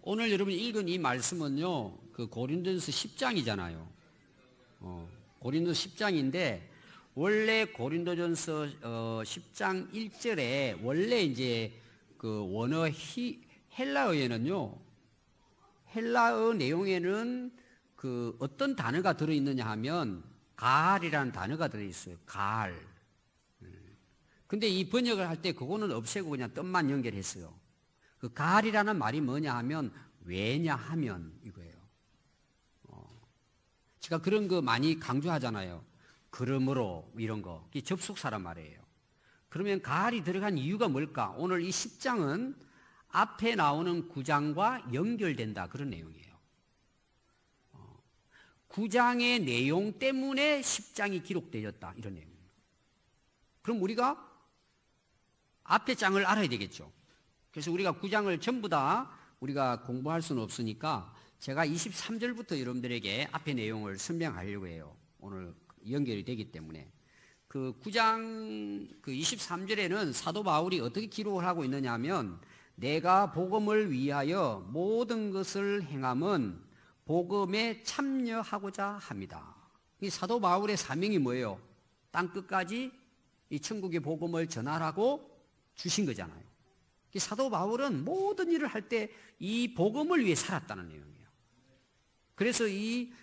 오늘 여러분 읽은 이 말씀은요, 그 고린도전서 10장이잖아요. 고린도전서 10장인데, 원래 고린도전서 10장 1절에 원래 이제 그 원어 헬라어에는요, 헬라어 내용에는 그 어떤 단어가 들어있느냐 하면 가알이라는 단어가 들어있어요. 가알. 근데 이 번역을 할 때 그거는 없애고 그냥 뜻만 연결했어요. 그 가알이라는 말이 뭐냐 하면 왜냐하면 이거예요. 제가 그런 거 많이 강조하잖아요. 그러므로 이런 거. 이게 접속사란 말이에요. 그러면 가알이 들어간 이유가 뭘까? 오늘 이 10장은 앞에 나오는 9장과 연결된다 그런 내용이에요. 9장의 내용 때문에 10장이 기록되었다 이런 내용입니다. 그럼 우리가 앞에 장을 알아야 되겠죠. 그래서 우리가 9장을 전부 다 우리가 공부할 수는 없으니까 제가 23절부터 여러분들에게 앞에 내용을 설명하려고 해요. 오늘 연결이 되기 때문에. 그 9장 그 23절에는 사도 바울이 어떻게 기록을 하고 있느냐 하면 내가 복음을 위하여 모든 것을 행함은 복음에 참여하고자 합니다. 이 사도 바울의 사명이 뭐예요? 땅 끝까지 이 천국의 복음을 전하라고 주신 거잖아요. 이 사도 바울은 모든 일을 할 때 이 복음을 위해 살았다는 내용이에요. 그래서 이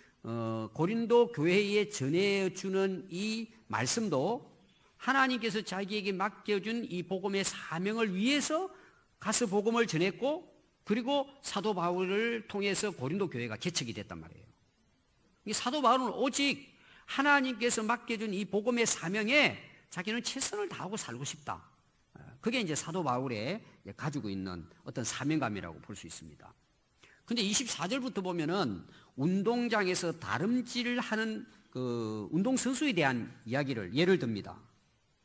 고린도 교회에 전해주는 이 말씀도 하나님께서 자기에게 맡겨준 이 복음의 사명을 위해서 가서 복음을 전했고, 그리고 사도 바울을 통해서 고린도 교회가 개척이 됐단 말이에요. 이 사도 바울은 오직 하나님께서 맡겨준 이 복음의 사명에 자기는 최선을 다하고 살고 싶다. 그게 이제 사도 바울의 가지고 있는 어떤 사명감이라고 볼 수 있습니다. 근데 24절부터 보면은 운동장에서 다름질하는 그 운동선수에 대한 이야기를 예를 듭니다.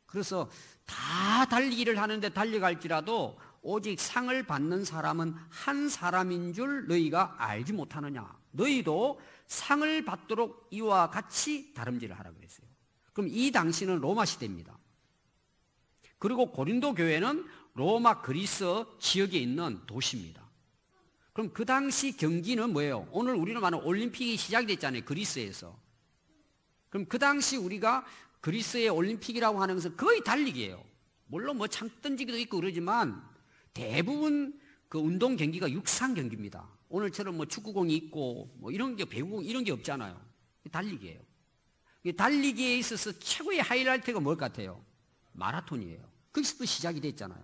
그래서 다 달리기를 하는데 달려갈지라도 오직 상을 받는 사람은 한 사람인 줄 너희가 알지 못하느냐. 너희도 상을 받도록 이와 같이 다름질을 하라 그랬어요. 그럼 이 당시는 로마 시대입니다. 그리고 고린도 교회는 로마 그리스 지역에 있는 도시입니다. 그럼 그 당시 경기는 뭐예요? 오늘 우리는 말하는 올림픽이 시작이 됐잖아요. 그리스에서. 그럼 그 당시 우리가 그리스의 올림픽이라고 하는 것은 거의 달리기예요. 물론 뭐 창 던지기도 있고 그러지만 대부분 그 운동 경기가 육상 경기입니다. 오늘처럼 뭐 축구공이 있고 뭐 이런 게 배구공 이런 게 없잖아요. 달리기예요. 달리기에 있어서 최고의 하이라이트가 뭘 같아요? 마라톤이에요. 거기서부터 시작이 됐잖아요.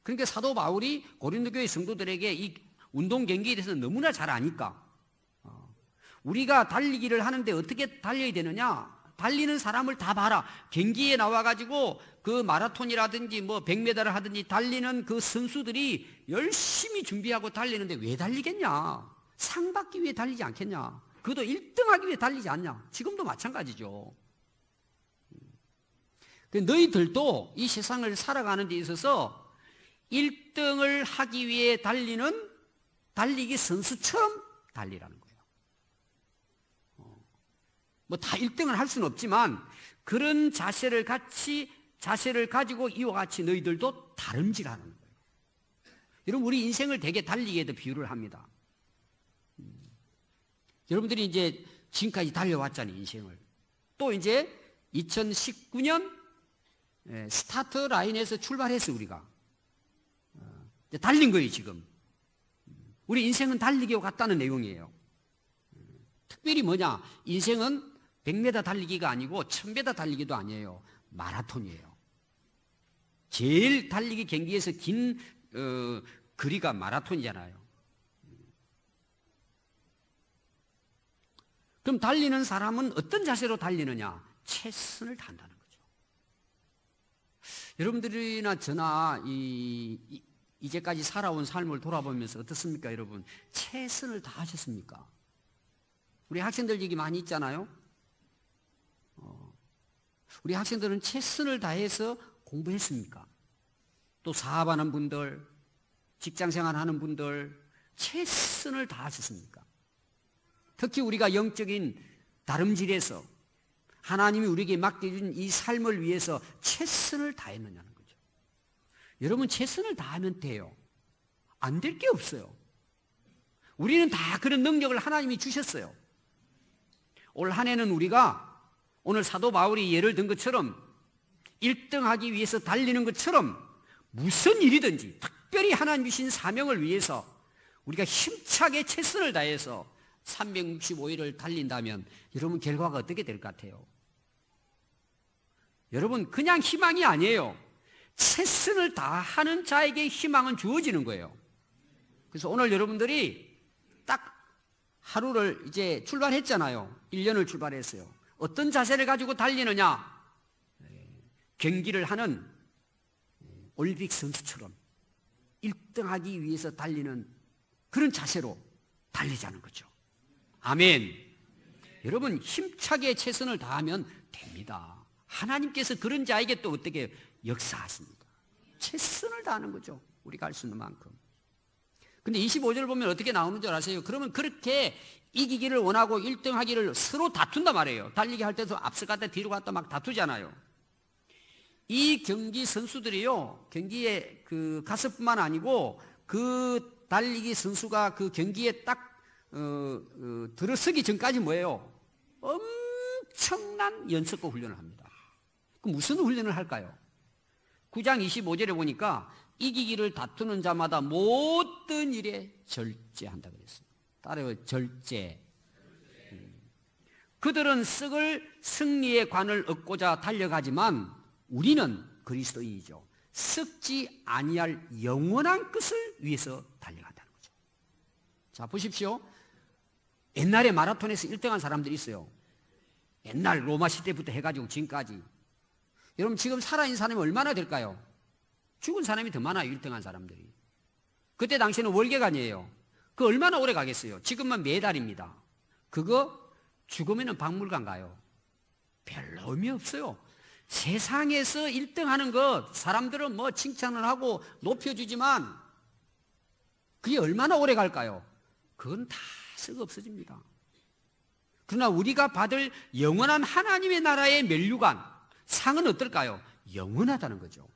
그러니까 사도 바울이 고린도 교회 성도들에게 이 운동 경기에 대해서 너무나 잘 아니까 우리가 달리기를 하는데 어떻게 달려야 되느냐? 달리는 사람을 다 봐라. 경기에 나와가지고 그 마라톤이라든지 뭐 100m를 하든지 달리는 그 선수들이 열심히 준비하고 달리는데 왜 달리겠냐? 상 받기 위해 달리지 않겠냐? 그것도 1등하기 위해 달리지 않냐? 지금도 마찬가지죠. 너희들도 이 세상을 살아가는 데 있어서 1등을 하기 위해 달리는 달리기 선수처럼 달리라는 거예요. 뭐 다 1등을 할 수는 없지만 그런 자세를 가지고 이와 같이 너희들도 다름질하는 거예요. 여러분, 우리 인생을 되게 달리기에도 비유를 합니다. 여러분들이 이제 지금까지 달려왔잖아요, 인생을. 또 이제 2019년 스타트 라인에서 출발해서 우리가 달린 거예요, 지금. 우리 인생은 달리기와 같다는 내용이에요. 특별히 뭐냐? 인생은 100m 달리기가 아니고 1000m 달리기도 아니에요. 마라톤이에요. 제일 달리기 경기에서 긴 거리가 마라톤이잖아요. 그럼 달리는 사람은 어떤 자세로 달리느냐? 최선을 다한다는 거죠. 여러분들이나 저나 이제까지 살아온 삶을 돌아보면서 어떻습니까, 여러분? 최선을 다하셨습니까? 우리 학생들 얘기 많이 있잖아요. 우리 학생들은 최선을 다해서 공부했습니까? 또 사업하는 분들, 직장생활하는 분들 최선을 다하셨습니까? 특히 우리가 영적인 다름질에서 하나님이 우리에게 맡겨준 이 삶을 위해서 최선을 다했느냐는 거죠. 여러분, 최선을 다하면 돼요. 안 될 게 없어요. 우리는 다 그런 능력을 하나님이 주셨어요. 올 한 해는 우리가 오늘 사도 바울이 예를 든 것처럼 1등하기 위해서 달리는 것처럼 무슨 일이든지 특별히 하나님 주신 사명을 위해서 우리가 힘차게 최선을 다해서 365일을 달린다면 여러분 결과가 어떻게 될 것 같아요? 여러분 그냥 희망이 아니에요. 최선을 다하는 자에게 희망은 주어지는 거예요. 그래서 오늘 여러분들이 딱 하루를 이제 출발했잖아요. 1년을 출발했어요. 어떤 자세를 가지고 달리느냐? 경기를 하는 올림픽 선수처럼 1등하기 위해서 달리는 그런 자세로 달리자는 거죠. 아멘. 여러분 힘차게 최선을 다하면 됩니다. 하나님께서 그런 자에게 또 어떻게 역사하십니다. 최선을 다하는 거죠. 우리가 할 수 있는 만큼. 근데 25절을 보면 어떻게 나오는 줄 아세요? 그러면 그렇게 이기기를 원하고 1등 하기를 서로 다툰단 말이에요. 달리기 할 때도 앞서 갔다 뒤로 갔다 막 다투잖아요. 이 경기 선수들이요, 경기에 갔을 뿐만 아니고 그 달리기 선수가 그 경기에 딱 들어서기 전까지 뭐예요? 엄청난 연습과 훈련을 합니다. 그럼 무슨 훈련을 할까요? 9장 25절에 보니까 이기기를 다투는 자마다 모든 일에 절제한다 그랬어요. 따라요, 절제. 그들은 썩을 승리의 관을 얻고자 달려가지만 우리는 그리스도인이죠. 썩지 아니할 영원한 것을 위해서 달려간다는 거죠. 자, 보십시오. 옛날에 마라톤에서 1등한 사람들이 있어요. 옛날 로마 시대부터 해가지고 지금까지. 여러분 지금 살아있는 사람이 얼마나 될까요? 죽은 사람이 더 많아요. 1등한 사람들이. 그때 당시에는 월계관이에요. 그 얼마나 오래 가겠어요? 지금은 매달입니다. 그거 죽으면 박물관 가요. 별로 의미 없어요. 세상에서 1등하는 것 사람들은 뭐 칭찬을 하고 높여주지만 그게 얼마나 오래 갈까요? 그건 다 썩어 없어집니다. 그러나 우리가 받을 영원한 하나님의 나라의 면류관 상은 어떨까요? 영원하다는 거죠.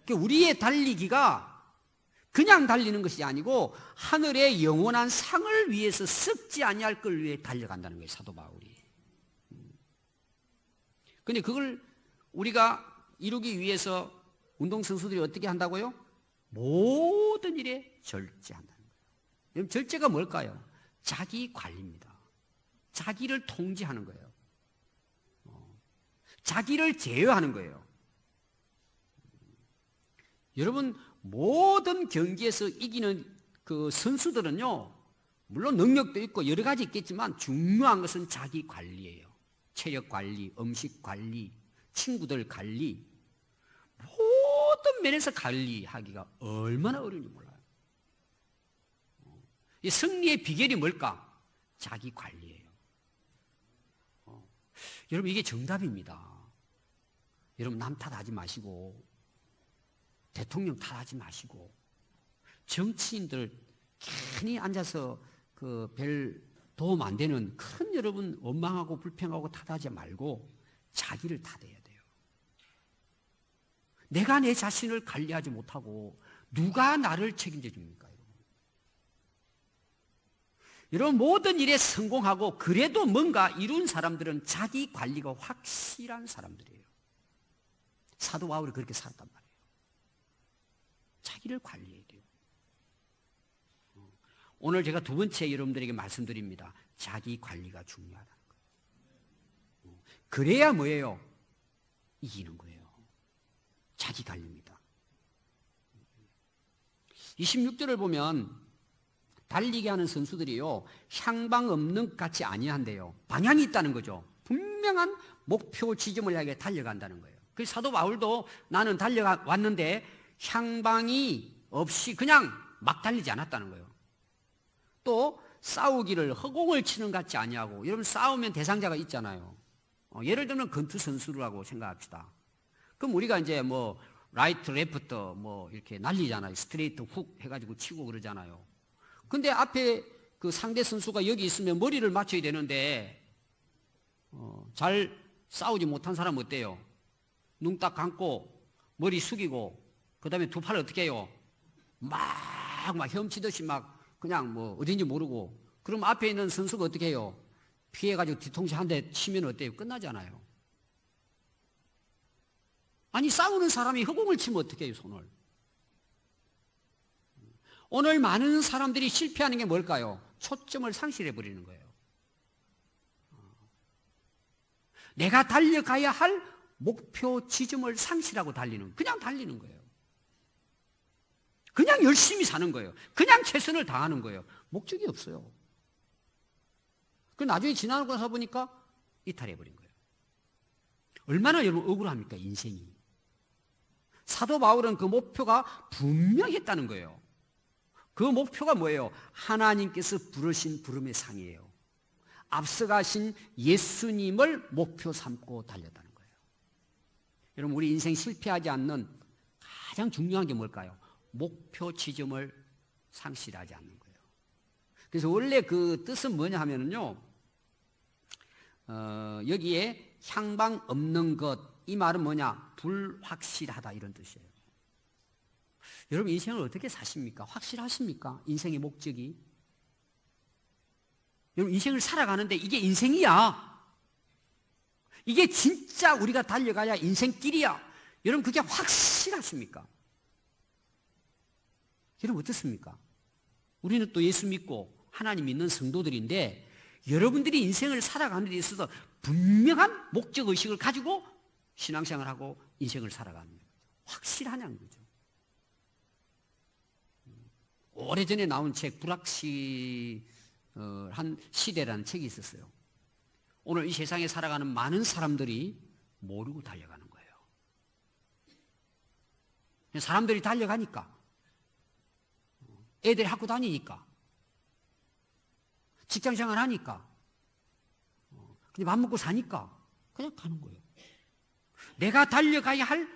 우리의 달리기가 그냥 달리는 것이 아니고 하늘의 영원한 상을 위해서 썩지 아니할 걸 위해 달려간다는 거예요. 사도 바울이. 그런데 그걸 우리가 이루기 위해서 운동선수들이 어떻게 한다고요? 모든 일에 절제한다는 거예요. 절제가 뭘까요? 자기 관리입니다. 자기를 통제하는 거예요. 자기를 제어하는 거예요. 여러분 모든 경기에서 이기는 그 선수들은요, 물론 능력도 있고 여러 가지 있겠지만 중요한 것은 자기 관리예요. 체력 관리, 음식 관리, 친구들 관리, 모든 면에서 관리하기가 얼마나 어려운지 몰라요. 이 승리의 비결이 뭘까? 자기 관리예요. 여러분 이게 정답입니다. 여러분 남 탓하지 마시고 대통령 탓하지 마시고 정치인들 괜히 앉아서 그 별 도움 안 되는 큰 여러분 원망하고 불평하고 탓하지 말고 자기를 탓해야 돼요. 내가 내 자신을 관리하지 못하고 누가 나를 책임져 줍니까? 여러분 모든 일에 성공하고 그래도 뭔가 이룬 사람들은 자기 관리가 확실한 사람들이에요. 사도 바울이 그렇게 살았단 말이에요. 자기를 관리해야 돼요. 오늘 제가 두 번째 여러분들에게 말씀드립니다. 자기 관리가 중요하다는 거예요. 그래야 뭐예요? 이기는 거예요. 자기 관리입니다. 26절을 보면 달리게 하는 선수들이요, 향방 없는 것 같이 아니한대요. 방향이 있다는 거죠. 분명한 목표 지점을 향해 달려간다는 거예요. 그래서 사도 바울도 나는 달려왔는데 향방이 없이 그냥 막 달리지 않았다는 거예요. 또 싸우기를 허공을 치는 것 같지 아니하고, 여러분 싸우면 대상자가 있잖아요. 예를 들면 권투 선수라고 생각합시다. 그럼 우리가 이제 뭐 라이트, 레프트 뭐 이렇게 날리잖아요. 스트레이트, 훅 해가지고 치고 그러잖아요. 근데 앞에 그 상대 선수가 여기 있으면 머리를 맞춰야 되는데 잘 싸우지 못한 사람은 어때요? 눈 딱 감고 머리 숙이고 그 다음에 두 팔을 어떻게 해요? 막 막 헤엄치듯이 막 그냥 뭐 어딘지 모르고, 그럼 앞에 있는 선수가 어떻게 해요? 피해가지고 뒤통수 한 대 치면 어때요? 끝나잖아요. 아니, 싸우는 사람이 허공을 치면 어떻게 해요, 손을? 오늘 많은 사람들이 실패하는 게 뭘까요? 초점을 상실해버리는 거예요. 내가 달려가야 할 목표 지점을 상실하고 그냥 달리는 거예요. 그냥 열심히 사는 거예요. 그냥 최선을 다하는 거예요. 목적이 없어요. 그 나중에 지나고 나서 보니까 이탈해버린 거예요. 얼마나 여러분 억울합니까, 인생이. 사도 바울은 그 목표가 분명했다는 거예요. 그 목표가 뭐예요? 하나님께서 부르신 부름의 상이에요. 앞서가신 예수님을 목표 삼고 달렸다는 거예요. 여러분, 우리 인생 실패하지 않는 가장 중요한 게 뭘까요? 목표 지점을 상실하지 않는 거예요. 그래서 원래 그 뜻은 뭐냐 하면요, 여기에 향방 없는 것, 이 말은 뭐냐? 불확실하다, 이런 뜻이에요. 여러분, 인생을 어떻게 사십니까? 확실하십니까? 인생의 목적이? 여러분, 인생을 살아가는데 이게 인생이야, 이게 진짜 우리가 달려가야 인생길이야, 여러분, 그게 확실하십니까? 여러분, 어떻습니까? 우리는 또 예수 믿고 하나님 믿는 성도들인데, 여러분들이 인생을 살아가는 데 있어서 분명한 목적의식을 가지고 신앙생활하고 인생을 살아가는 거죠. 확실하냐는 거죠. 오래전에 나온 책, 불확실한 시대라는 책이 있었어요. 오늘 이 세상에 살아가는 많은 사람들이 모르고 달려가는 거예요. 사람들이 달려가니까, 애들이 학교 다니니까, 직장생활 하니까, 그냥 밥 먹고 사니까 그냥 가는 거예요. 내가 달려가야 할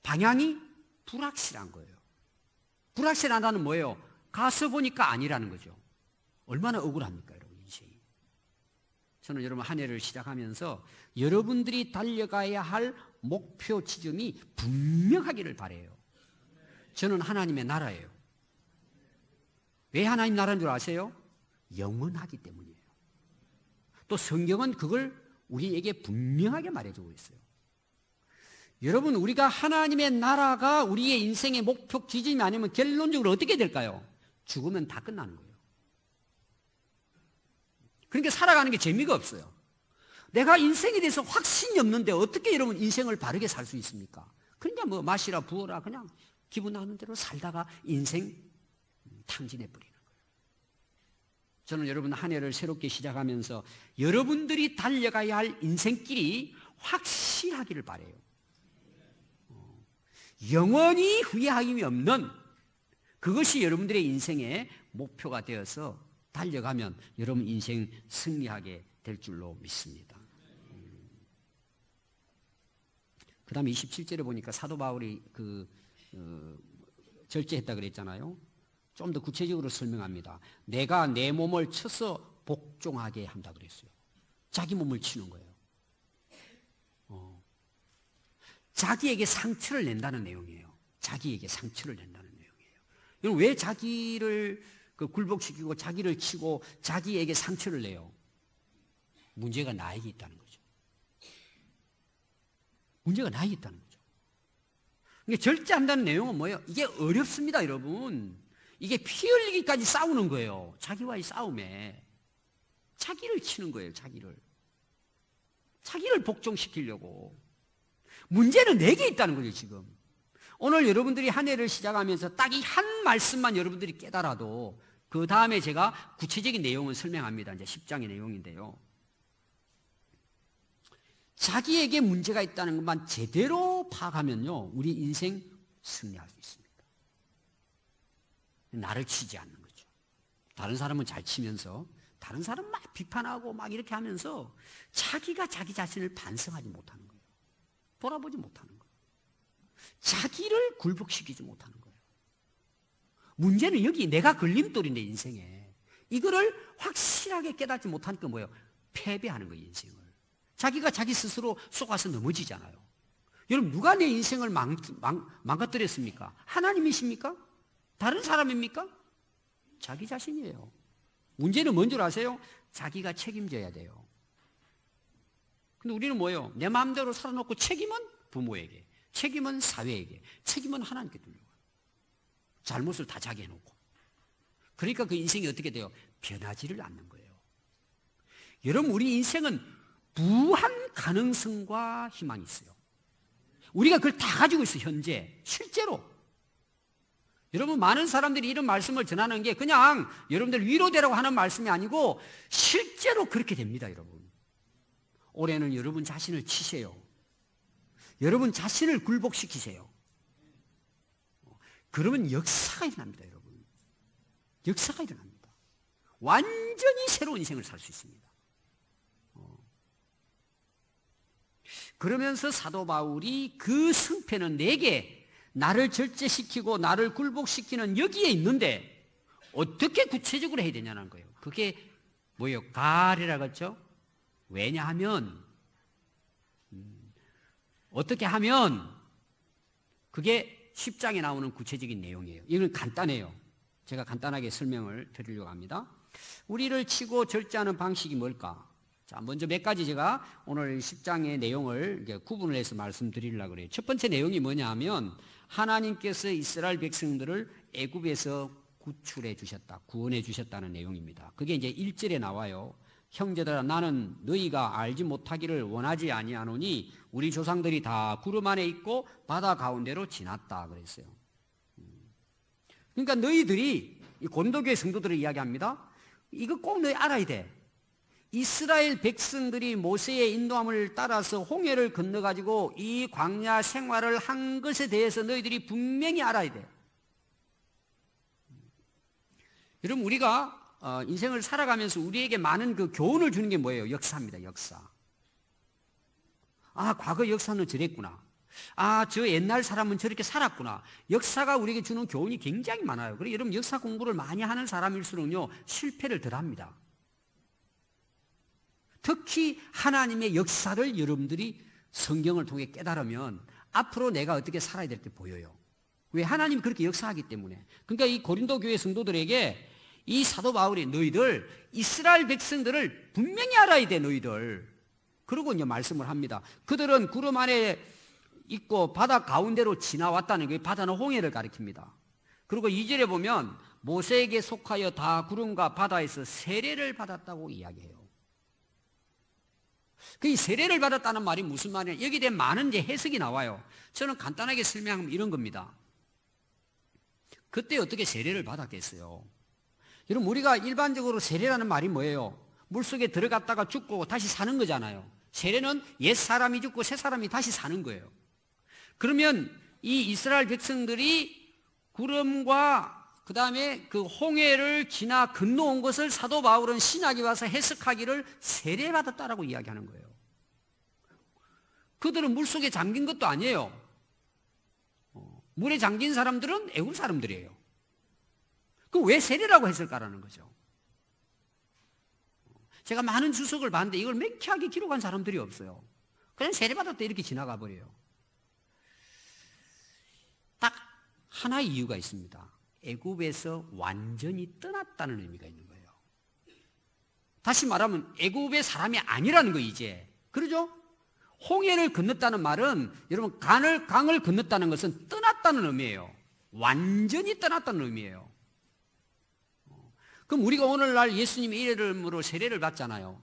방향이 불확실한 거예요. 불확실하다는 뭐예요? 가서 보니까 아니라는 거죠. 얼마나 억울합니까, 여러분, 인생이. 저는 여러분, 한 해를 시작하면서 여러분들이 달려가야 할 목표 지점이 분명하기를 바라요. 저는 하나님의 나라예요. 왜 하나님 나라인 줄 아세요? 영원하기 때문이에요. 또 성경은 그걸 우리에게 분명하게 말해주고 있어요. 여러분, 우리가 하나님의 나라가 우리의 인생의 목표 지점이 아니면 결론적으로 어떻게 될까요? 죽으면 다 끝나는 거예요. 그러니까 살아가는 게 재미가 없어요. 내가 인생에 대해서 확신이 없는데 어떻게 여러분 인생을 바르게 살 수 있습니까? 그러니까 뭐 마시라 부어라 그냥 기분 나는 대로 살다가 인생 탕진해버리는 거예요. 저는 여러분, 한 해를 새롭게 시작하면서 여러분들이 달려가야 할 인생길이 확실하기를 바라요. 영원히 후회함이 없는 그것이 여러분들의 인생의 목표가 되어서 달려가면 여러분 인생 승리하게 될 줄로 믿습니다. 그 다음에 27절에 보니까 사도 바울이 절제했다 그랬잖아요. 좀 더 구체적으로 설명합니다. 내가 내 몸을 쳐서 복종하게 한다 그랬어요. 자기 몸을 치는 거예요. 자기에게 상처를 낸다는 내용이에요. 자기에게 상처를 낸다는 내용이에요. 여러분, 왜 자기를 굴복시키고 자기를 치고 자기에게 상처를 내요? 문제가 나에게 있다는 거죠. 문제가 나에게 있다는 거죠. 그러니까 절제한다는 내용은 뭐예요? 이게 어렵습니다, 여러분. 이게 피 흘리기까지 싸우는 거예요. 자기와의 싸움에. 자기를 치는 거예요, 자기를. 자기를 복종시키려고. 문제는 내게 있다는 거죠, 지금. 오늘 여러분들이 한 해를 시작하면서 딱 이 한 말씀만 여러분들이 깨달아도 그 다음에 제가 구체적인 내용을 설명합니다. 이제 10장의 내용인데요. 자기에게 문제가 있다는 것만 제대로 파악하면요, 우리 인생 승리할 수 있습니다. 나를 치지 않는 거죠. 다른 사람은 잘 치면서 다른 사람 막 비판하고 막 이렇게 하면서 자기가 자기 자신을 반성하지 못하는 거예요. 돌아보지 못하는 거예요. 자기를 굴복시키지 못하는 거예요. 문제는 여기 내가 걸림돌인데, 인생에. 이거를 확실하게 깨닫지 못하니까 뭐예요? 패배하는 거예요, 인생을. 자기가 자기 스스로 속아서 넘어지잖아요. 여러분, 누가 내 인생을 망가뜨렸습니까? 하나님이십니까? 다른 사람입니까? 자기 자신이에요. 문제는 뭔 줄 아세요? 자기가 책임져야 돼요. 근데 우리는 뭐예요? 내 마음대로 살아놓고 책임은 부모에게, 책임은 사회에게, 책임은 하나님께 돌려요. 잘못을 다 자기 해놓고. 그러니까 그 인생이 어떻게 돼요? 변하지를 않는 거예요. 여러분, 우리 인생은 무한 가능성과 희망이 있어요. 우리가 그걸 다 가지고 있어요, 현재. 실제로. 여러분, 많은 사람들이 이런 말씀을 전하는 게 그냥 여러분들 위로되라고 하는 말씀이 아니고 실제로 그렇게 됩니다, 여러분. 올해는 여러분 자신을 치세요. 여러분 자신을 굴복시키세요. 그러면 역사가 일어납니다, 여러분. 역사가 일어납니다. 완전히 새로운 인생을 살 수 있습니다. 그러면서 사도 바울이 그 승패는 내게 나를 절제시키고 나를 굴복시키는 여기에 있는데 어떻게 구체적으로 해야 되냐는 거예요. 그게 뭐예요? 가르라고 했죠? 왜냐하면 어떻게 하면 그게 10장에 나오는 구체적인 내용이에요. 이건 간단해요. 제가 간단하게 설명을 드리려고 합니다. 우리를 치고 절제하는 방식이 뭘까? 자, 먼저 몇 가지 제가 오늘 10장의 내용을 구분을 해서 말씀드리려고 그래요. 첫 번째 내용이 뭐냐 하면 하나님께서 이스라엘 백성들을 애굽에서 구출해 주셨다, 구원해 주셨다는 내용입니다. 그게 이제 1절에 나와요. 형제들아, 나는 너희가 알지 못하기를 원하지 아니하노니 우리 조상들이 다 구름 안에 있고 바다 가운데로 지났다 그랬어요. 그러니까 너희들이, 이 고린도교회 성도들을 이야기합니다. 이거 꼭 너희 알아야 돼. 이스라엘 백성들이 모세의 인도함을 따라서 홍해를 건너가지고 이 광야 생활을 한 것에 대해서 너희들이 분명히 알아야 돼. 여러분, 우리가 인생을 살아가면서 우리에게 많은 그 교훈을 주는 게 뭐예요? 역사입니다, 역사. 아, 과거 역사는 저랬구나. 아, 저 옛날 사람은 저렇게 살았구나. 역사가 우리에게 주는 교훈이 굉장히 많아요. 그래서 여러분, 역사 공부를 많이 하는 사람일수록요, 실패를 덜 합니다. 특히 하나님의 역사를 여러분들이 성경을 통해 깨달으면 앞으로 내가 어떻게 살아야 될 게 보여요. 왜? 하나님이 그렇게 역사하기 때문에. 그러니까 이 고린도 교회 성도들에게 이 사도 바울이 너희들 이스라엘 백성들을 분명히 알아야 돼, 너희들. 그러고 이제 말씀을 합니다. 그들은 구름 안에 있고 바다 가운데로 지나왔다는 게, 바다는 홍해를 가리킵니다. 그리고 2절에 보면 모세에게 속하여 다 구름과 바다에서 세례를 받았다고 이야기해요. 그 세례를 받았다는 말이 무슨 말이냐? 여기에 대해 많은 이제 해석이 나와요. 저는 간단하게 설명하면 이런 겁니다. 그때 어떻게 세례를 받았겠어요? 여러분, 우리가 일반적으로 세례라는 말이 뭐예요? 물속에 들어갔다가 죽고 다시 사는 거잖아요. 세례는 옛 사람이 죽고 새 사람이 다시 사는 거예요. 그러면 이 이스라엘 백성들이 구름과 그 다음에 그 홍해를 지나 건너온 것을 사도 바울은 신약에 와서 해석하기를 세례받았다라고 이야기하는 거예요. 그들은 물속에 잠긴 것도 아니에요. 물에 잠긴 사람들은 애굽 사람들이에요. 그 왜 세례라고 했을까라는 거죠. 제가 많은 주석을 봤는데 이걸 명쾌하게 기록한 사람들이 없어요. 그냥 세례받았다 이렇게 지나가 버려요. 딱 하나의 이유가 있습니다. 애굽에서 완전히 떠났다는 의미가 있는 거예요. 다시 말하면 애굽의 사람이 아니라는 거 이제. 그러죠? 홍해를 건넜다는 말은 여러분 강을 건넜다는 것은 떠났다는 의미예요. 완전히 떠났다는 의미예요. 그럼 우리가 오늘날 예수님의 이름으로 세례를 받잖아요.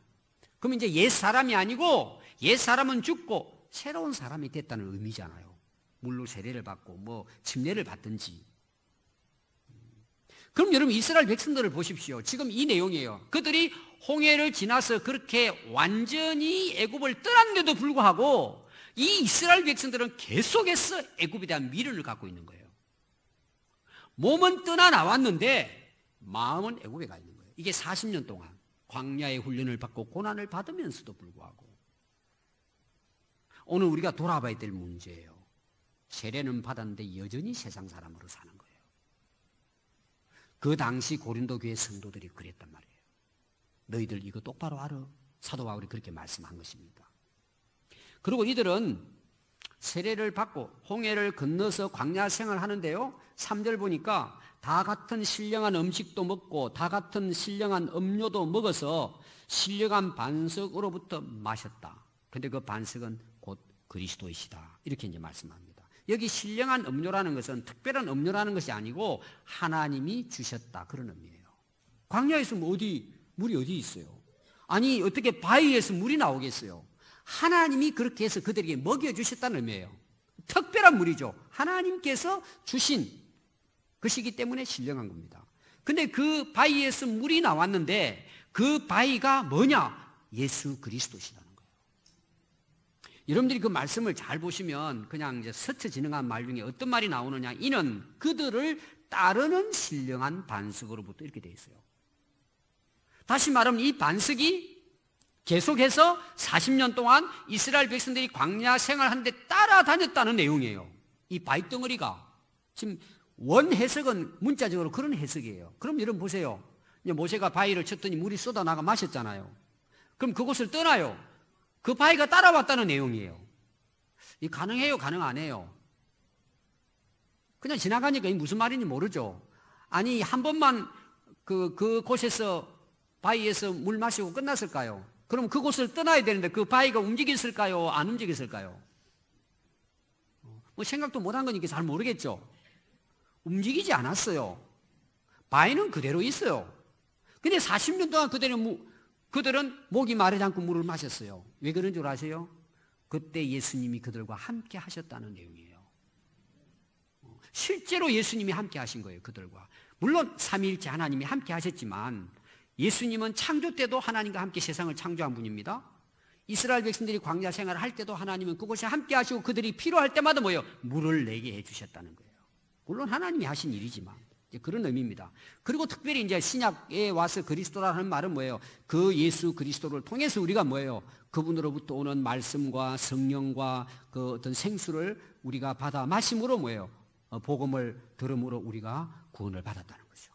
그럼 이제 옛 사람이 아니고 옛 사람은 죽고 새로운 사람이 됐다는 의미잖아요. 물로 세례를 받고 뭐 침례를 받든지. 그럼 여러분 이스라엘 백성들을 보십시오. 지금 이 내용이에요. 그들이 홍해를 지나서 그렇게 완전히 애굽을 떠났는데도 불구하고 이 이스라엘 백성들은 계속해서 애굽에 대한 미련을 갖고 있는 거예요. 몸은 떠나 나왔는데 마음은 애굽에 가 있는 거예요. 이게 40년 동안 광야의 훈련을 받고 고난을 받으면서도 불구하고 오늘 우리가 돌아봐야 될 문제예요. 세례는 받았는데 여전히 세상 사람으로 사는 거예요. 그 당시 고린도 교회 성도들이 그랬단 말이에요. 너희들 이거 똑바로 알아. 사도 바울이 그렇게 말씀한 것입니다. 그리고 이들은 세례를 받고 홍해를 건너서 광야 생활하는데요. 3절 보니까 다 같은 신령한 음식도 먹고 다 같은 신령한 음료도 먹어서 신령한 반석으로부터 마셨다. 근데 그 반석은 곧 그리스도이시다. 이렇게 이제 말씀합니다. 여기 신령한 음료라는 것은 특별한 음료라는 것이 아니고 하나님이 주셨다. 그런 의미예요. 광야에서 물이 어디 있어요? 아니, 어떻게 바위에서 물이 나오겠어요? 하나님이 그렇게 해서 그들에게 먹여주셨다는 의미예요. 특별한 물이죠. 하나님께서 주신 것이기 때문에 신령한 겁니다. 근데 그 바위에서 물이 나왔는데 그 바위가 뭐냐? 예수 그리스도시라는 거예요. 여러분들이 그 말씀을 잘 보시면 그냥 이제 스쳐지능한 말 중에 어떤 말이 나오느냐? 이는 그들을 따르는 신령한 반석으로부터 이렇게 되어 있어요. 다시 말하면 이 반석이 계속해서 40년 동안 이스라엘 백성들이 광야 생활하는데 따라다녔다는 내용이에요. 이 바위덩어리가 지금 원 해석은 문자적으로 그런 해석이에요. 그럼 여러분 보세요. 모세가 바위를 쳤더니 물이 쏟아나가 마셨잖아요. 그럼 그곳을 떠나요. 그 바위가 따라왔다는 내용이에요. 이 가능해요? 가능 안 해요? 그냥 지나가니까 무슨 말인지 모르죠. 아니 한 번만 그곳에서 바위에서 물 마시고 끝났을까요? 그럼 그곳을 떠나야 되는데 그 바위가 움직였을까요? 안 움직였을까요? 뭐 생각도 못한 거니까 잘 모르겠죠. 움직이지 않았어요. 바위는 그대로 있어요. 근데 40년 동안 그들은 목이 마르지 않고 물을 마셨어요. 왜 그런 줄 아세요? 그때 예수님이 그들과 함께 하셨다는 내용이에요. 실제로 예수님이 함께 하신 거예요. 그들과. 물론 삼위일체 하나님이 함께 하셨지만 예수님은 창조 때도 하나님과 함께 세상을 창조한 분입니다. 이스라엘 백성들이 광야 생활을 할 때도 하나님은 그곳에 함께 하시고 그들이 필요할 때마다 뭐예요? 물을 내게 해주셨다는 거예요. 물론 하나님이 하신 일이지만 이제 그런 의미입니다. 그리고 특별히 이제 신약에 와서 그리스도라는 말은 뭐예요? 그 예수 그리스도를 통해서 우리가 뭐예요? 그분으로부터 오는 말씀과 성령과 그 어떤 생수를 우리가 받아 마심으로 뭐예요? 복음을 들음으로 우리가 구원을 받았다는 거죠.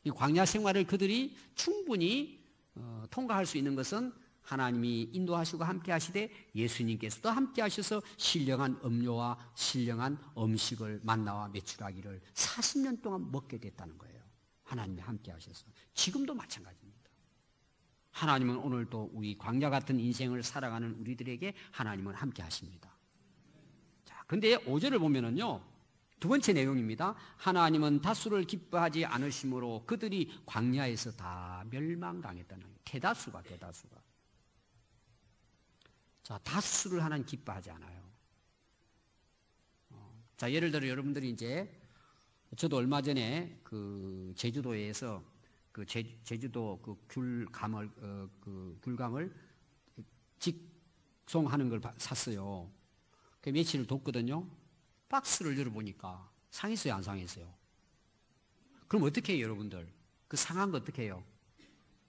이 광야 생활을 그들이 충분히 통과할 수 있는 것은 하나님이 인도하시고 함께 하시되 예수님께서도 함께 하셔서 신령한 음료와 신령한 음식을 만나와 매출하기를 40년 동안 먹게 됐다는 거예요. 하나님이 함께 하셔서. 지금도 마찬가지입니다. 하나님은 오늘도 우리 광야 같은 인생을 살아가는 우리들에게 하나님은 함께 하십니다. 자, 근데 5절을 보면은요. 두 번째 내용입니다. 하나님은 다수를 기뻐하지 않으심으로 그들이 광야에서 다 멸망당했다는 거예요. 대다수가. 자, 다수를 하나님 기뻐하지 않아요. 자, 예를 들어 여러분들이 이제 저도 얼마 전에 그 제주도에서 그 제주도 그 귤감을 직송하는 걸 샀어요. 그 며칠을 뒀거든요. 박스를 열어보니까 상했어요, 안 상했어요? 그럼 어떻게 해요, 여러분들? 그 상한 거 어떻게 해요?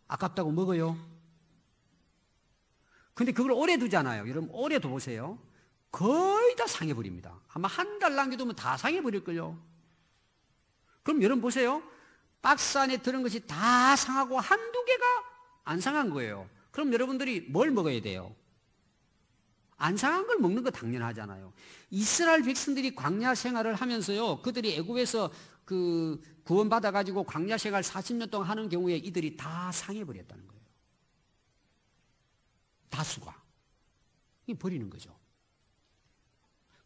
아깝다고 먹어요? 근데 그걸 오래 두잖아요. 여러분, 오래 둬보세요. 거의 다 상해버립니다. 아마 한 달 남겨두면 다 상해버릴걸요. 그럼 여러분 보세요. 박스 안에 들은 것이 다 상하고 한두 개가 안 상한 거예요. 그럼 여러분들이 뭘 먹어야 돼요? 안 상한 걸 먹는 거 당연하잖아요. 이스라엘 백성들이 광야 생활을 하면서요, 그들이 애굽에서 구원받아 가지고 광야 생활 40년 동안 하는 경우에 이들이 다 상해버렸다는 거예요. 다수가. 이 버리는 거죠.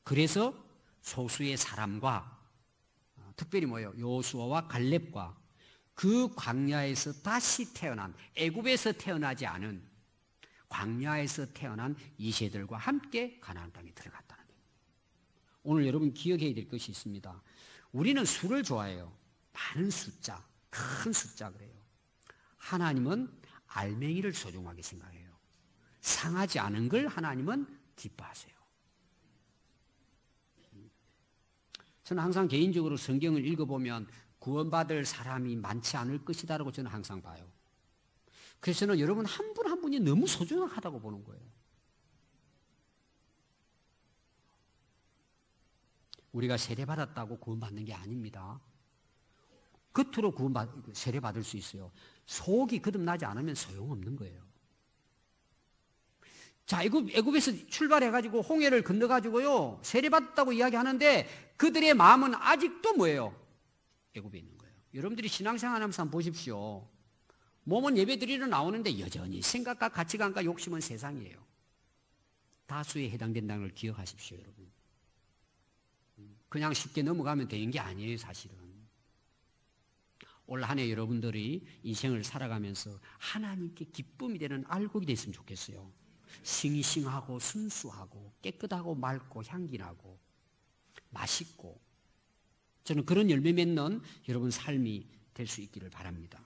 그래서 소수의 사람과 특별히 뭐예요? 여호수아와 갈렙과 그 광야에서 다시 태어난, 애굽에서 태어나지 않은 광야에서 태어난 이세들과 함께 가나안 땅에 들어갔다는 거예요. 오늘 여러분 기억해야 될 것이 있습니다. 우리는 수를 좋아해요. 많은 숫자, 큰 숫자 그래요. 하나님은 알맹이를 소중하게 생각해요. 상하지 않은 걸 하나님은 기뻐하세요. 저는 항상 개인적으로 성경을 읽어보면 구원받을 사람이 많지 않을 것이다라고 저는 항상 봐요. 그래서 저는 여러분 한 분 한 분이 너무 소중하다고 보는 거예요. 우리가 세례받았다고 구원받는 게 아닙니다. 겉으로 세례받을 수 있어요. 속이 거듭나지 않으면 소용없는 거예요. 자, 애굽에서 출발해가지고 홍해를 건너가지고요, 세례받았다고 이야기하는데 그들의 마음은 아직도 뭐예요? 애굽에 있는 거예요. 여러분들이 신앙생활 하면서 한번 보십시오. 몸은 예배드리러 나오는데 여전히 생각과 가치관과 욕심은 세상이에요. 다수에 해당된다는 걸 기억하십시오, 여러분. 그냥 쉽게 넘어가면 되는 게 아니에요, 사실은. 올 한 해 여러분들이 인생을 살아가면서 하나님께 기쁨이 되는 알곡이 됐으면 좋겠어요. 싱싱하고 순수하고 깨끗하고 맑고 향기나고 맛있고, 저는 그런 열매 맺는 여러분 삶이 될 수 있기를 바랍니다.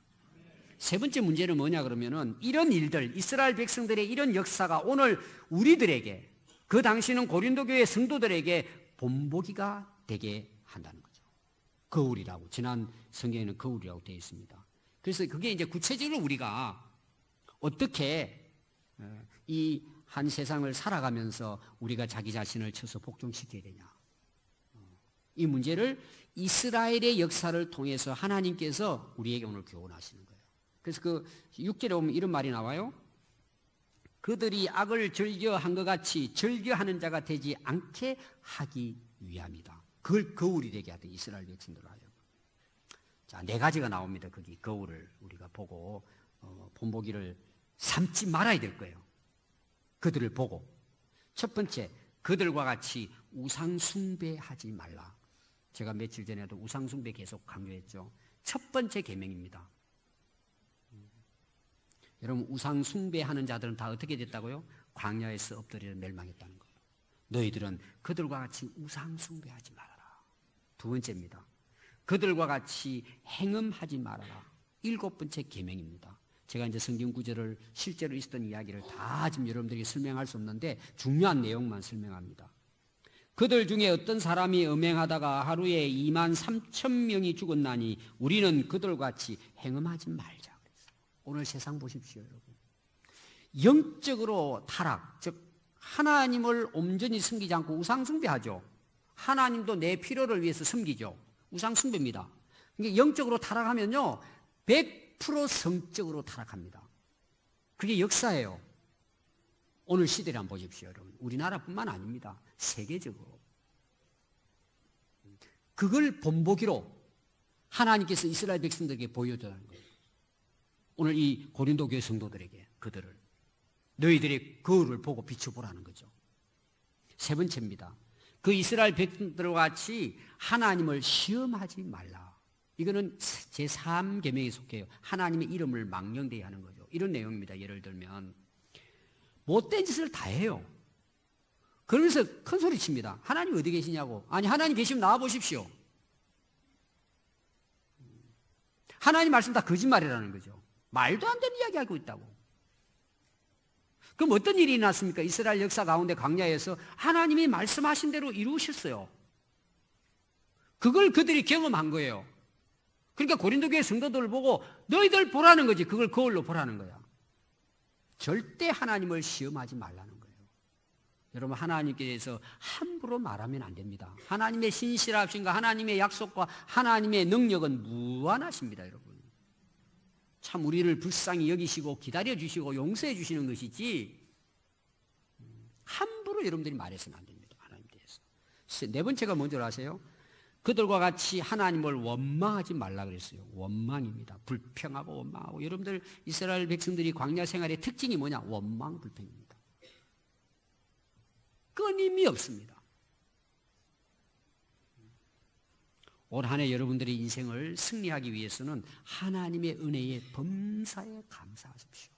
세 번째 문제는 뭐냐 그러면은, 이런 일들, 이스라엘 백성들의 이런 역사가 오늘 우리들에게, 그 당시는 고린도 교회 성도들에게 본보기가 되게 한다는 거죠. 거울이라고, 지난 성경에는 거울이라고 되어 있습니다. 그래서 그게 이제 구체적으로 우리가 어떻게 이 한 세상을 살아가면서 우리가 자기 자신을 쳐서 복종시켜야 되냐, 이 문제를 이스라엘의 역사를 통해서 하나님께서 우리에게 오늘 교훈하시는 거예요. 그래서 그 6절에 보면 이런 말이 나와요. 그들이 악을 즐겨한 것 같이 즐겨하는 자가 되지 않게 하기 위함이다. 그걸 거울이 되게 하되, 이스라엘 백성들을 하여. 자, 네 가지가 나옵니다. 거기 거울을 우리가 보고 본보기를 삼지 말아야 될 거예요. 그들을 보고. 첫 번째, 그들과 같이 우상 숭배하지 말라. 제가 며칠 전에도 우상 숭배 계속 강조했죠. 첫 번째 계명입니다. 여러분, 우상 숭배하는 자들은 다 어떻게 됐다고요? 광야에서 엎드려 멸망했다는 거예요. 너희들은 그들과 같이 우상 숭배하지 말아라. 두 번째입니다. 그들과 같이 행음하지 말아라. 일곱 번째 계명입니다. 제가 이제 성경 구절을, 실제로 있었던 이야기를 다 지금 여러분들에게 설명할 수 없는데 중요한 내용만 설명합니다. 그들 중에 어떤 사람이 음행하다가 하루에 23,000명이 죽었나니 우리는 그들과 같이 행음하지 말자. 오늘 세상 보십시오, 여러분. 영적으로 타락, 즉 하나님을 온전히 섬기지 않고 우상 숭배하죠. 하나님도 내 필요를 위해서 섬기죠. 우상 숭배입니다. 그러니까 영적으로 타락하면요, 100% 성적으로 타락합니다. 그게 역사예요. 오늘 시대를 한번 보십시오, 여러분. 우리나라뿐만 아닙니다. 세계적으로. 그걸 본보기로 하나님께서 이스라엘 백성들에게 보여주라는 거예요. 오늘 이 고린도 교회 성도들에게, 그들을 너희들의 거울을 보고 비춰보라는 거죠. 세 번째입니다. 그 이스라엘 백성들과 같이 하나님을 시험하지 말라. 이거는 제3계명에 속해요. 하나님의 이름을 망령되이 하는 거죠. 이런 내용입니다. 예를 들면 못된 짓을 다 해요. 그러면서 큰 소리 칩니다. 하나님 어디 계시냐고. 아니, 하나님 계시면 나와 보십시오. 하나님 말씀 다 거짓말이라는 거죠. 말도 안 되는 이야기 하고 있다고. 그럼 어떤 일이 났습니까? 이스라엘 역사 가운데 광야에서 하나님이 말씀하신 대로 이루셨어요. 그걸 그들이 경험한 거예요. 그러니까 고린도 교회 성도들을 보고 너희들 보라는 거지. 그걸 거울로 보라는 거야. 절대 하나님을 시험하지 말라는 거예요. 여러분, 하나님께 대해서 함부로 말하면 안 됩니다. 하나님의 신실하심과 하나님의 약속과 하나님의 능력은 무한하십니다, 여러분. 참 우리를 불쌍히 여기시고 기다려주시고 용서해 주시는 것이지 함부로 여러분들이 말해서는 안 됩니다. 하나님에 대해서. 네 번째가 뭔지 아세요? 그들과 같이 하나님을 원망하지 말라 그랬어요. 원망입니다. 불평하고 원망하고. 여러분들 이스라엘 백성들이 광야 생활의 특징이 뭐냐? 원망, 불평입니다. 끊임이 없습니다. 올 한 해 여러분들의 인생을 승리하기 위해서는 하나님의 은혜의 범사에 감사하십시오.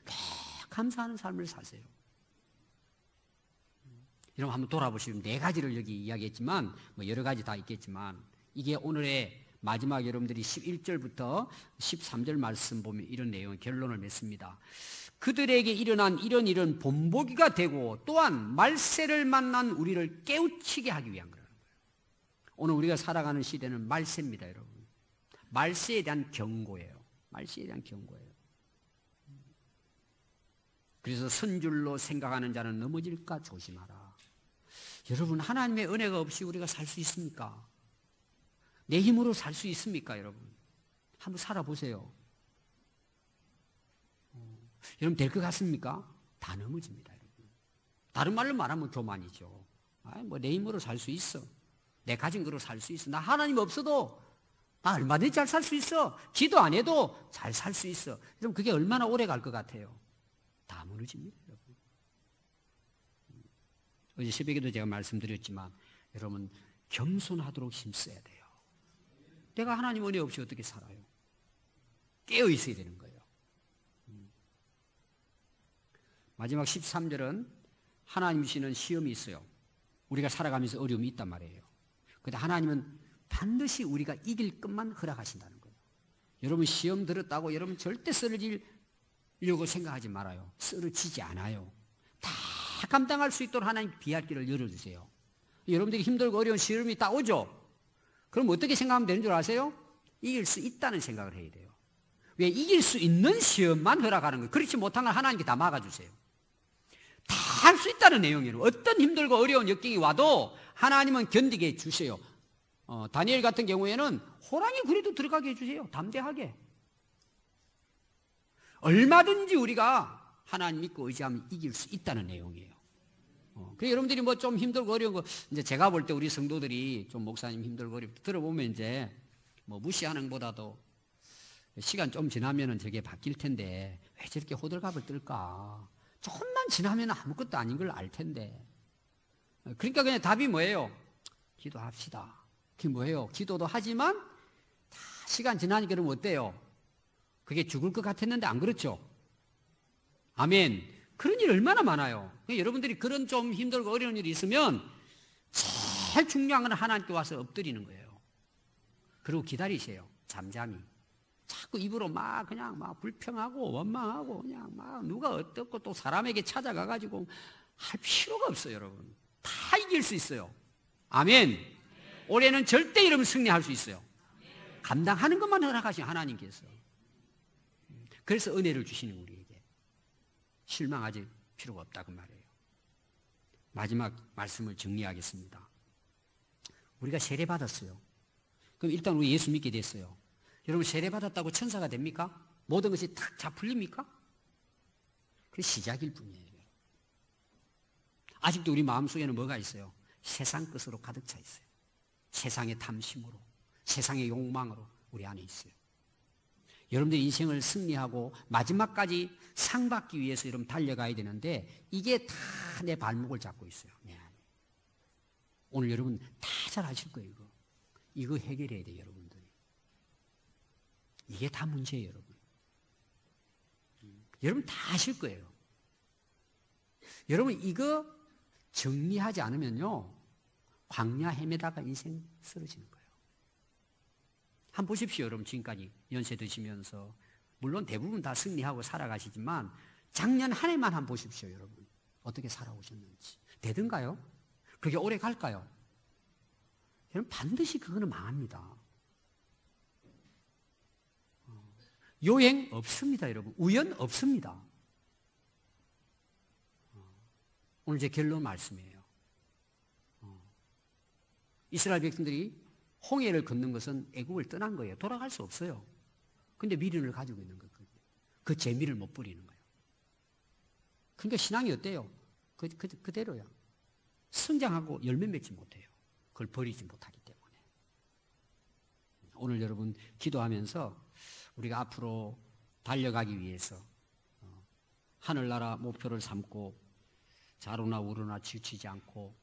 네, 감사하는 삶을 사세요. 여러분 한번 돌아보시면 네 가지를 여기 이야기했지만 뭐 여러 가지 다 있겠지만 이게 오늘의 마지막 여러분들이 11절부터 13절 말씀 보면 이런 내용의 결론을 맺습니다. 그들에게 일어난 이런 일은 본보기가 되고 또한 말세를 만난 우리를 깨우치게 하기 위한 거예요. 오늘 우리가 살아가는 시대는 말세입니다, 여러분. 말세에 대한 경고예요. 말세에 대한 경고예요. 그래서 선줄로 생각하는 자는 넘어질까 조심하라. 여러분, 하나님의 은혜가 없이 우리가 살 수 있습니까? 내 힘으로 살 수 있습니까, 여러분? 한번 살아보세요. 여러분, 될 것 같습니까? 다 넘어집니다. 여러분. 다른 말로 말하면 교만이죠. 뭐 내 힘으로 살 수 있어. 내 가진 거로 살 수 있어. 나 하나님 없어도 나 얼마든지 잘 살 수 있어. 기도 안 해도 잘 살 수 있어. 그럼 그게 얼마나 오래 갈 것 같아요? 다 무너집니다, 여러분. 어제 새벽에도 제가 말씀드렸지만 여러분 겸손하도록 힘써야 돼요. 내가 하나님 은혜 없이 어떻게 살아요? 깨어 있어야 되는 거예요. 마지막 13절은 하나님 주시는 시험이 있어요. 우리가 살아가면서 어려움이 있단 말이에요. 그런데 하나님은 반드시 우리가 이길 것만 허락하신다는 거예요. 여러분 시험 들었다고 여러분 절대 쓰러지려고 생각하지 말아요. 쓰러지지 않아요. 다 감당할 수 있도록 하나님 비할 길을 열어주세요. 여러분들이 힘들고 어려운 시험이 딱 오죠? 그럼 어떻게 생각하면 되는 줄 아세요? 이길 수 있다는 생각을 해야 돼요. 왜? 이길 수 있는 시험만 허락하는 거예요. 그렇지 못한 걸 하나님께 다 막아주세요. 다 할 수 있다는 내용이에요. 어떤 힘들고 어려운 역경이 와도 하나님은 견디게 해주세요. 다니엘 같은 경우에는 호랑이 굴에도 들어가게 해주세요. 담대하게. 얼마든지 우리가 하나님 믿고 의지하면 이길 수 있다는 내용이에요. 그래서 여러분들이 뭐 좀 힘들고 어려운 거, 이제 제가 볼 때 우리 성도들이 좀 목사님 힘들고 어렵고 들어보면 이제 뭐 무시하는 것보다도 시간 좀 지나면은 저게 바뀔 텐데 왜 저렇게 호들갑을 떨까? 조금만 지나면 아무것도 아닌 걸 알 텐데. 그러니까 그냥 답이 뭐예요? 기도합시다. 그게 뭐예요? 기도도 하지만 다 시간 지나니까 그러면 어때요? 그게 죽을 것 같았는데 안 그렇죠? 아멘. 그런 일 얼마나 많아요. 여러분들이 그런 좀 힘들고 어려운 일이 있으면 제일 중요한 건 하나님께 와서 엎드리는 거예요. 그리고 기다리세요. 잠잠히. 자꾸 입으로 그냥 불평하고 원망하고 그냥 누가 어떻고 또 사람에게 찾아가가지고 할 필요가 없어요, 여러분. 다 이길 수 있어요. 아멘. 올해는 절대 이러면 승리할 수 있어요. 감당하는 것만 허락하신 하나님께서. 그래서 은혜를 주시는 우리에게. 실망하지 필요가 없다고 말해요. 마지막 말씀을 정리하겠습니다. 우리가 세례받았어요. 그럼 일단 우리 예수 믿게 됐어요. 여러분 세례받았다고 천사가 됩니까? 모든 것이 탁 다 풀립니까? 그게 시작일 뿐이에요. 아직도 우리 마음속에는 뭐가 있어요? 세상 것으로 가득 차 있어요. 세상의 탐심으로, 세상의 욕망으로 우리 안에 있어요. 여러분들 인생을 승리하고 마지막까지 상 받기 위해서 여러분 달려가야 되는데 이게 다 내 발목을 잡고 있어요. 내 안에. 오늘 여러분 다 잘 아실 거예요. 이거 해결해야 돼요, 여러분들이. 이게 다 문제예요, 여러분. 여러분 다 아실 거예요. 여러분 이거 정리하지 않으면요 광야 헤매다가 인생 쓰러지는 거예요. 한번 보십시오. 여러분 지금까지 연세 드시면서 물론 대부분 다 승리하고 살아가시지만 작년 한 해만 한번 보십시오. 여러분 어떻게 살아오셨는지. 되든가요? 그게 오래 갈까요? 여러분 반드시 그거는 망합니다. 요행 없습니다. 여러분 우연 없습니다. 오늘 제 결론 말씀이에요. 이스라엘 백성들이 홍해를 걷는 것은 애국을 떠난 거예요. 돌아갈 수 없어요. 근데 미련을 가지고 있는 거예요. 그 재미를 못 버리는 거예요. 그러니까 신앙이 어때요? 그대로야. 성장하고 열매 맺지 못해요. 그걸 버리지 못하기 때문에. 오늘 여러분 기도하면서 우리가 앞으로 달려가기 위해서 하늘나라 목표를 삼고 좌로나 우로나 지치지 않고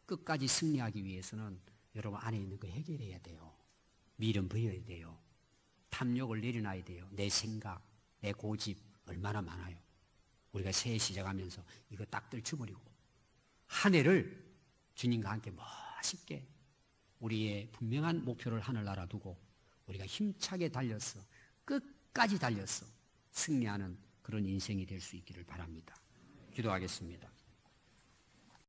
끝까지 승리하기 위해서는 여러분 안에 있는 거 해결해야 돼요. 미련 버려야 돼요. 탐욕을 내려놔야 돼요. 내 생각, 내 고집 얼마나 많아요. 우리가 새해 시작하면서 이거 딱 떨쳐버리고 한 해를 주님과 함께 멋있게 우리의 분명한 목표를 하늘나라 두고 우리가 힘차게 달려서 끝까지 달려서 승리하는 그런 인생이 될 수 있기를 바랍니다. 기도하겠습니다.